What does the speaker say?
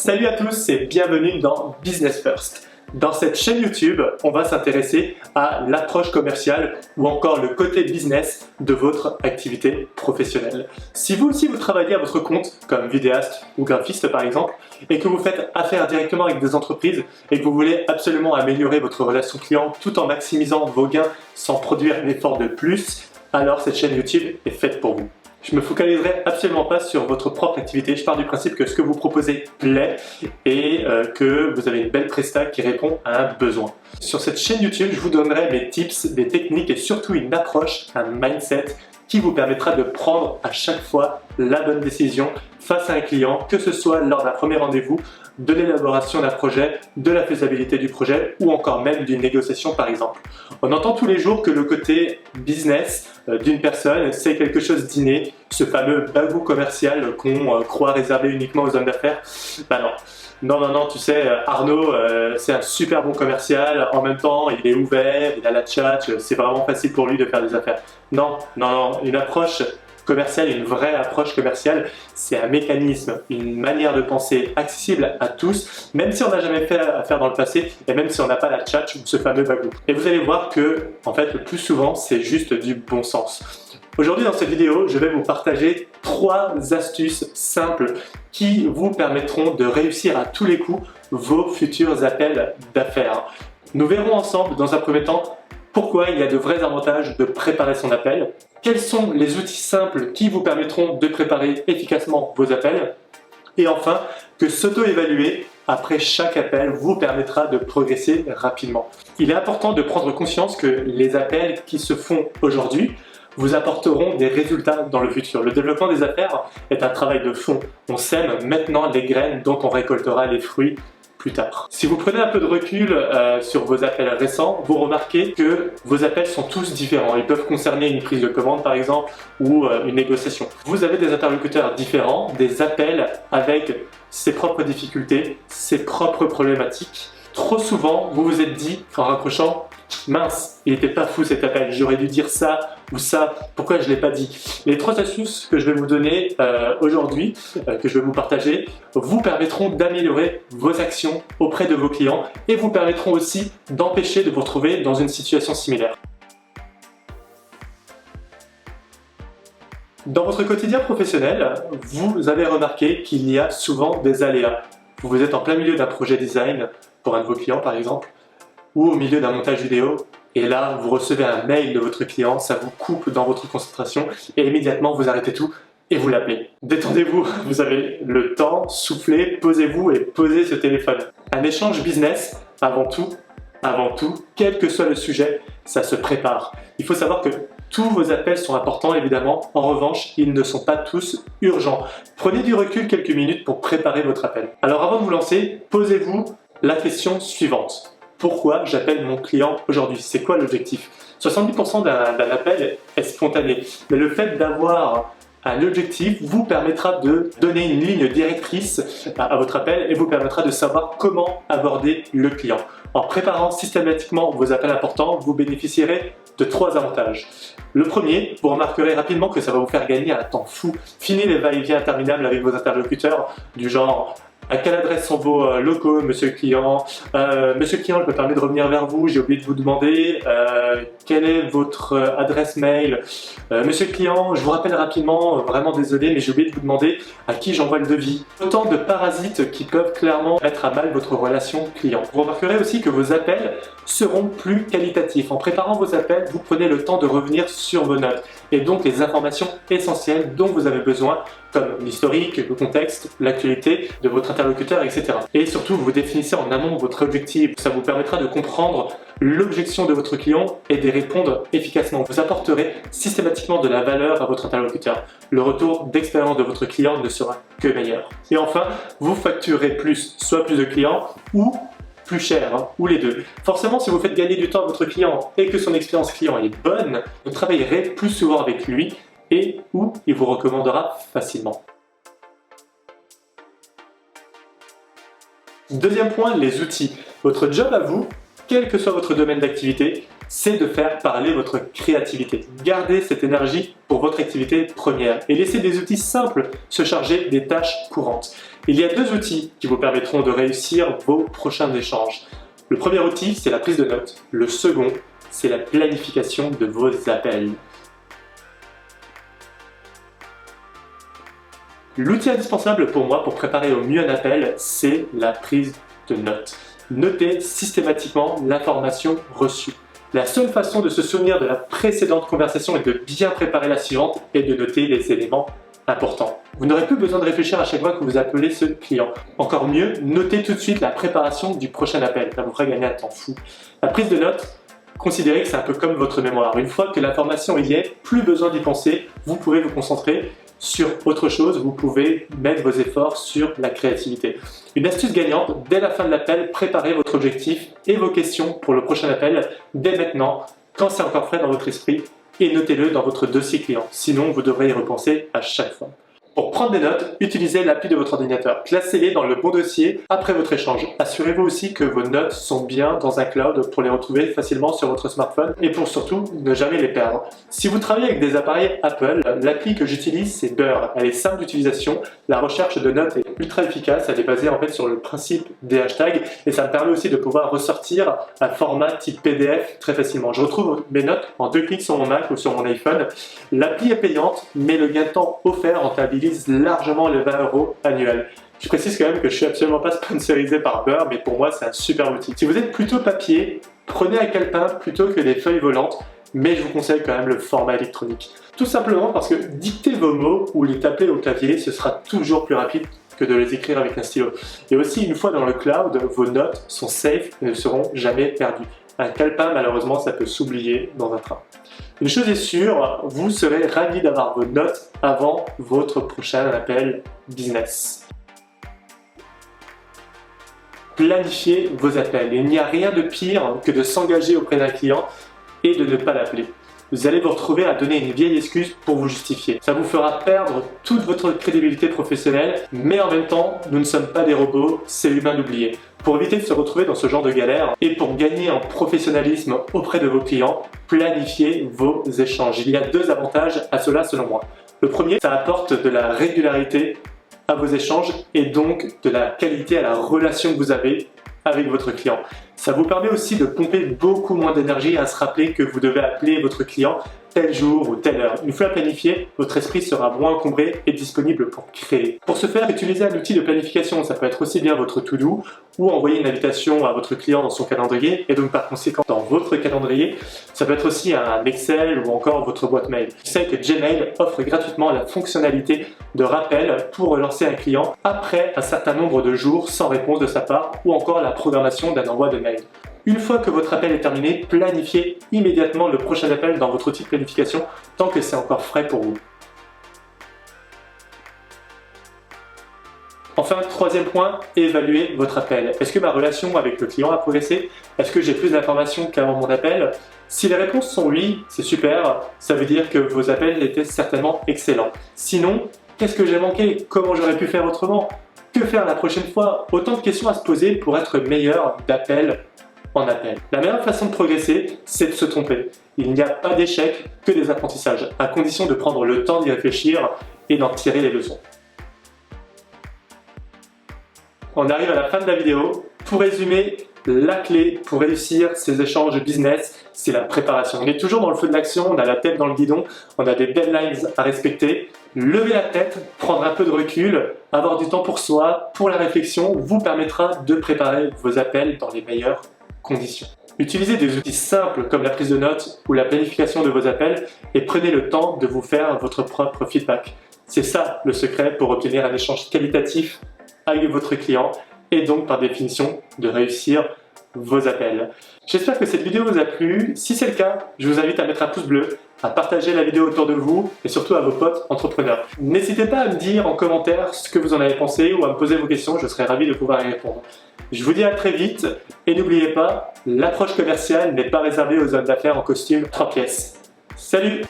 Salut à tous et bienvenue dans Business First. Dans cette chaîne YouTube, on va s'intéresser à l'approche commerciale ou encore le côté business de votre activité professionnelle. Si vous aussi vous travaillez à votre compte, comme vidéaste ou graphiste par exemple, et que vous faites affaire directement avec des entreprises et que vous voulez absolument améliorer votre relation client tout en maximisant vos gains sans produire d'efforts de plus, alors cette chaîne YouTube est faite pour vous. Je me focaliserai absolument pas sur votre propre activité. Je pars du principe que ce que vous proposez plaît et que vous avez une belle presta qui répond à un besoin. Sur cette chaîne YouTube, je vous donnerai mes tips, des techniques et surtout une approche, un mindset qui vous permettra de prendre à chaque fois la bonne décision face à un client, que ce soit lors d'un premier rendez-vous, de l'élaboration d'un projet, de la faisabilité du projet ou encore même d'une négociation par exemple. On entend tous les jours que le côté business d'une personne, c'est quelque chose d'inné, ce fameux bagou commercial qu'on croit réservé uniquement aux hommes d'affaires. Ben non. Non, tu sais, Arnaud, c'est un super bon commercial, en même temps, il est ouvert, il a la tchatche, c'est vraiment facile pour lui de faire des affaires. Non, une approche commerciale, une vraie approche commerciale, c'est un mécanisme, une manière de penser accessible à tous, même si on n'a jamais fait affaire dans le passé et même si on n'a pas la tchatche ou ce fameux bagou. Et vous allez voir que, en fait, le plus souvent, c'est juste du bon sens. Aujourd'hui, dans cette vidéo, je vais vous partager 3 astuces simples qui vous permettront de réussir à tous les coups vos futurs appels d'affaires. Nous verrons ensemble, dans un premier temps, pourquoi il y a de vrais avantages de préparer son appel, quels sont les outils simples qui vous permettront de préparer efficacement vos appels, et enfin, que s'auto-évaluer après chaque appel vous permettra de progresser rapidement. Il est important de prendre conscience que les appels qui se font aujourd'hui vous apporteront des résultats dans le futur. Le développement des affaires est un travail de fond. On sème maintenant les graines dont on récoltera les fruits plus tard. Si vous prenez un peu de recul sur vos appels récents, vous remarquez que vos appels sont tous différents. Ils peuvent concerner une prise de commande par exemple ou une négociation. Vous avez des interlocuteurs différents, des appels avec ses propres difficultés, ses propres problématiques. Trop souvent, vous vous êtes dit en raccrochant, mince, il n'était pas fou cet appel, j'aurais dû dire ça ou ça, pourquoi je ne l'ai pas dit? Les 3 astuces que je vais vous donner aujourd'hui, que je vais vous partager, vous permettront d'améliorer vos actions auprès de vos clients et vous permettront aussi d'empêcher de vous retrouver dans une situation similaire. Dans votre quotidien professionnel, vous avez remarqué qu'il y a souvent des aléas. Vous êtes en plein milieu d'un projet design pour un de vos clients par exemple, ou au milieu d'un montage vidéo, et là vous recevez un mail de votre client, ça vous coupe dans votre concentration, et immédiatement vous arrêtez tout et vous l'appelez. Détendez-vous, vous avez le temps, soufflez, posez-vous et posez ce téléphone. Un échange business, avant tout, quel que soit le sujet, ça se prépare. Il faut savoir que tous vos appels sont importants évidemment, en revanche, ils ne sont pas tous urgents. Prenez du recul quelques minutes pour préparer votre appel. Alors avant de vous lancer, posez-vous la question suivante. Pourquoi j'appelle mon client aujourd'hui? C'est quoi l'objectif? 70% d'un appel est spontané, mais le fait d'avoir un objectif vous permettra de donner une ligne directrice à votre appel et vous permettra de savoir comment aborder le client. En préparant systématiquement vos appels importants, vous bénéficierez de 3 avantages. Le premier, vous remarquerez rapidement que ça va vous faire gagner un temps fou. Fini les va-et-vient interminables avec vos interlocuteurs du genre à quelle adresse sont vos locaux, monsieur le client? Monsieur le client, je me permets de revenir vers vous, j'ai oublié de vous demander quelle est votre adresse mail. Monsieur le client, je vous rappelle rapidement, vraiment désolé, mais j'ai oublié de vous demander à qui j'envoie le devis. Autant de parasites qui peuvent clairement mettre à mal votre relation client. Vous remarquerez aussi que vos appels seront plus qualitatifs. En préparant vos appels, vous prenez le temps de revenir sur vos notes et donc les informations essentielles dont vous avez besoin, comme l'historique, le contexte, l'actualité de votre interlocuteur, etc. Et surtout, vous définissez en amont votre objectif. Ça vous permettra de comprendre l'objection de votre client et d'y répondre efficacement. Vous apporterez systématiquement de la valeur à votre interlocuteur. Le retour d'expérience de votre client ne sera que meilleur. Et enfin, vous facturez plus, soit plus de clients ou plus cher, ou les deux. Forcément, si vous faites gagner du temps à votre client et que son expérience client est bonne, vous travaillerez plus souvent avec lui et où il vous recommandera facilement. Deuxième point, les outils. Votre job à vous, quel que soit votre domaine d'activité, c'est de faire parler votre créativité. Gardez cette énergie pour votre activité première et laissez des outils simples se charger des tâches courantes. Il y a 2 outils qui vous permettront de réussir vos prochains échanges. Le premier outil, c'est la prise de notes. Le second, c'est la planification de vos appels. L'outil indispensable pour moi pour préparer au mieux un appel, c'est la prise de notes. Notez systématiquement l'information reçue. La seule façon de se souvenir de la précédente conversation et de bien préparer la suivante est de noter les éléments importants. Vous n'aurez plus besoin de réfléchir à chaque fois que vous appelez ce client. Encore mieux, notez tout de suite la préparation du prochain appel. Ça vous fera gagner un temps fou. La prise de notes, considérez que c'est un peu comme votre mémoire. Une fois que l'information y est, plus besoin d'y penser, vous pouvez vous concentrer sur autre chose, vous pouvez mettre vos efforts sur la créativité. Une astuce gagnante, dès la fin de l'appel, préparez votre objectif et vos questions pour le prochain appel dès maintenant, quand c'est encore frais dans votre esprit, et notez-le dans votre dossier client. Sinon, vous devrez y repenser à chaque fois. Pour prendre des notes, utilisez l'appli de votre ordinateur. Classez-les dans le bon dossier après votre échange. Assurez-vous aussi que vos notes sont bien dans un cloud pour les retrouver facilement sur votre smartphone et pour surtout ne jamais les perdre. Si vous travaillez avec des appareils Apple, l'appli que j'utilise c'est Burr. Elle est simple d'utilisation, la recherche de notes est ultra efficace, elle est basée en fait sur le principe des hashtags et ça me permet aussi de pouvoir ressortir un format type PDF très facilement. Je retrouve mes notes en 2 clics sur mon Mac ou sur mon iPhone. L'appli est payante, mais le gain de temps offert rentabilise largement les 20 € annuels. Je précise quand même que je suis absolument pas sponsorisé par Burr, mais pour moi c'est un super outil. Si vous êtes plutôt papier, prenez un calepin plutôt que des feuilles volantes, mais je vous conseille quand même le format électronique. Tout simplement parce que dicter vos mots ou les taper au clavier, ce sera toujours plus rapide que de les écrire avec un stylo. Et aussi, une fois dans le cloud, vos notes sont safe et ne seront jamais perdues. Un calepin, malheureusement, ça peut s'oublier dans un train. Une chose est sûre, vous serez ravi d'avoir vos notes avant votre prochain appel business. Planifiez vos appels. Il n'y a rien de pire que de s'engager auprès d'un client et de ne pas l'appeler. Vous allez vous retrouver à donner une vieille excuse pour vous justifier. Ça vous fera perdre toute votre crédibilité professionnelle, mais en même temps, nous ne sommes pas des robots, c'est humain d'oublier. Pour éviter de se retrouver dans ce genre de galère et pour gagner en professionnalisme auprès de vos clients, planifiez vos échanges. Il y a 2 avantages à cela selon moi. Le premier, ça apporte de la régularité à vos échanges et donc de la qualité à la relation que vous avez avec votre client. Ça vous permet aussi de pomper beaucoup moins d'énergie à se rappeler que vous devez appeler votre client tel jour ou telle heure. Une fois planifié, votre esprit sera moins encombré et disponible pour créer. Pour ce faire, utilisez un outil de planification. Ça peut être aussi bien votre to-do ou envoyer une invitation à votre client dans son calendrier et donc par conséquent dans votre calendrier. Ça peut être aussi un Excel ou encore votre boîte mail. Je sais que Gmail offre gratuitement la fonctionnalité de rappel pour relancer un client après un certain nombre de jours sans réponse de sa part ou encore la programmation d'un envoi de mail. Une fois que votre appel est terminé, planifiez immédiatement le prochain appel dans votre outil de planification tant que c'est encore frais pour vous. Enfin, 3e point, évaluez votre appel. Est-ce que ma relation avec le client a progressé? Est-ce que j'ai plus d'informations qu'avant mon appel? Si les réponses sont oui, c'est super, ça veut dire que vos appels étaient certainement excellents. Sinon, qu'est-ce que j'ai manqué? Comment j'aurais pu faire autrement? Que faire la prochaine fois? Autant de questions à se poser pour être meilleur d'appel en appel. La meilleure façon de progresser, c'est de se tromper. Il n'y a pas d'échec que des apprentissages, à condition de prendre le temps d'y réfléchir et d'en tirer les leçons. On arrive à la fin de la vidéo. Pour résumer, la clé pour réussir ces échanges business, c'est la préparation. On est toujours dans le feu de l'action, on a la tête dans le guidon, on a des deadlines à respecter. Lever la tête, prendre un peu de recul, avoir du temps pour soi, pour la réflexion, vous permettra de préparer vos appels dans les meilleures conditions. Utilisez des outils simples comme la prise de notes ou la planification de vos appels et prenez le temps de vous faire votre propre feedback. C'est ça le secret pour obtenir un échange qualitatif avec votre client et donc par définition de réussir vos appels. J'espère que cette vidéo vous a plu. Si c'est le cas, je vous invite à mettre un pouce bleu, à partager la vidéo autour de vous et surtout à vos potes entrepreneurs. N'hésitez pas à me dire en commentaire ce que vous en avez pensé ou à me poser vos questions, je serai ravi de pouvoir y répondre. Je vous dis à très vite et n'oubliez pas, l'approche commerciale n'est pas réservée aux hommes d'affaires en costume 3 pièces. Salut!